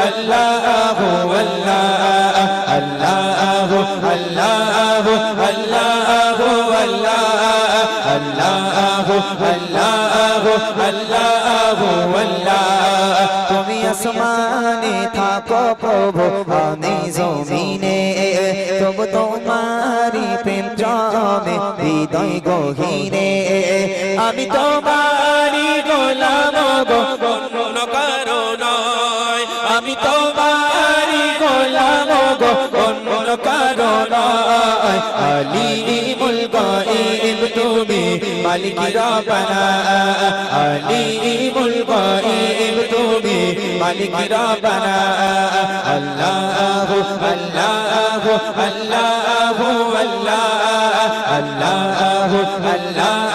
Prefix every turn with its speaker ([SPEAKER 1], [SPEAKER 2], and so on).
[SPEAKER 1] আল্লাহু আল্লাহ আল্লাহু আল্লাহু আল্লাহু আল্লাহু আল্লাহু আল্লাহু আল্লাহ তুমি আসমানে থাকো প্রভু আমি জমিনে তবু তোমারি প্রেম জমে হৃদয় গহীনে আমি তোমারি গোলাম গো অন্য কারো নয় আমি তোমারি গোলাম গো অন্য কারো নয় আলিমুল গায়ব তুমি মালিক রব্বানা আলিমুল গায়ব তুমি মালিক রব্বানা আল্লাহু আল্লাহু আল্লাহু আল্লাহ আল্লাহু আল্লাহ